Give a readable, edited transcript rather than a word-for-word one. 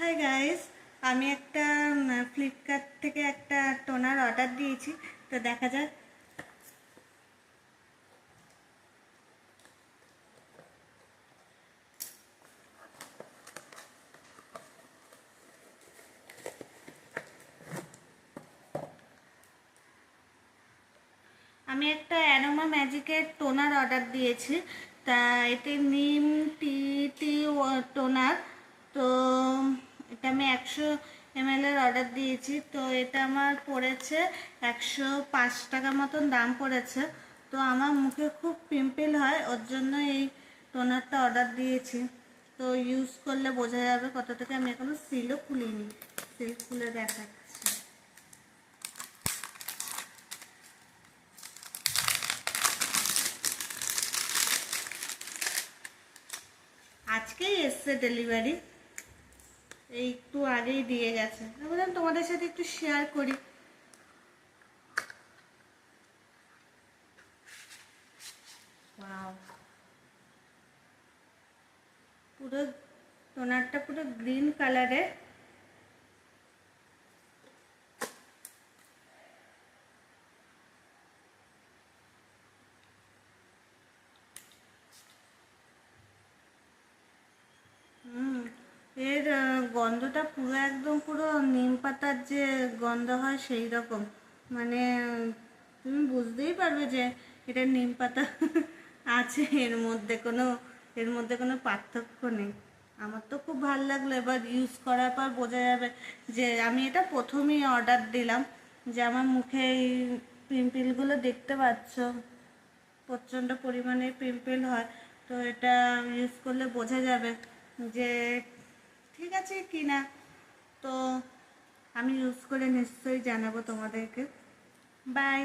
Hi guys, আমি একটা Flipkart থেকে একটা টোনার অর্ডার দিয়েছি। তো দেখা যাক। আমি একটা অ্যারোমা ম্যাজিকের টোনার অর্ডার দিয়েছি। তা এতে নিম টি টি টোনার। তো এটা আমি 100 ml এর অর্ডার দিয়েছি। তো এটা আমার পড়েছে 105 টাকা মতন দাম পড়েছে। তো আমার মুখে খুব পিম্পল হয়, ওর জন্য এই টোনারটা অর্ডার দিয়েছি। তো ইউজ করলে বোঝা যাবে কতটুকু। আমি এখনো সিলও খুলিনি, সিল খুলে দেখাচ্ছি। আজকেই এসছে ডেলিভারি, এই একটু আগেই দিয়ে গেছে। বললাম তোমাদের সাথে একটু শেয়ার করি। পুরো টোনারটা পুরো গ্রিন কালারের। এর গন্ধটা পুরো একদম পুরো নিম পাতার যে গন্ধ হয় সেই রকম। মানে তুমি বুঝতেই পারবে যে এটা নিম পাতা আছে, এর মধ্যে কোনো পার্থক্য নেই। আমার তো খুব ভালো লাগলো। এবার ইউজ করার পর বোঝা যাবে যে আমি এটা প্রথমেই অর্ডার দিলাম, যে আমার মুখে এই পিম্পলগুলো দেখতে পাচ্ছ, প্রচণ্ড পরিমাণে পিম্পল হয়। তো এটা ইউজ করলে বোঝা যাবে যে ঠিক আছে কি না। তো আমি ইউজ করে নিশ্চয়ই জানাবো তোমাদেরকে। বাই।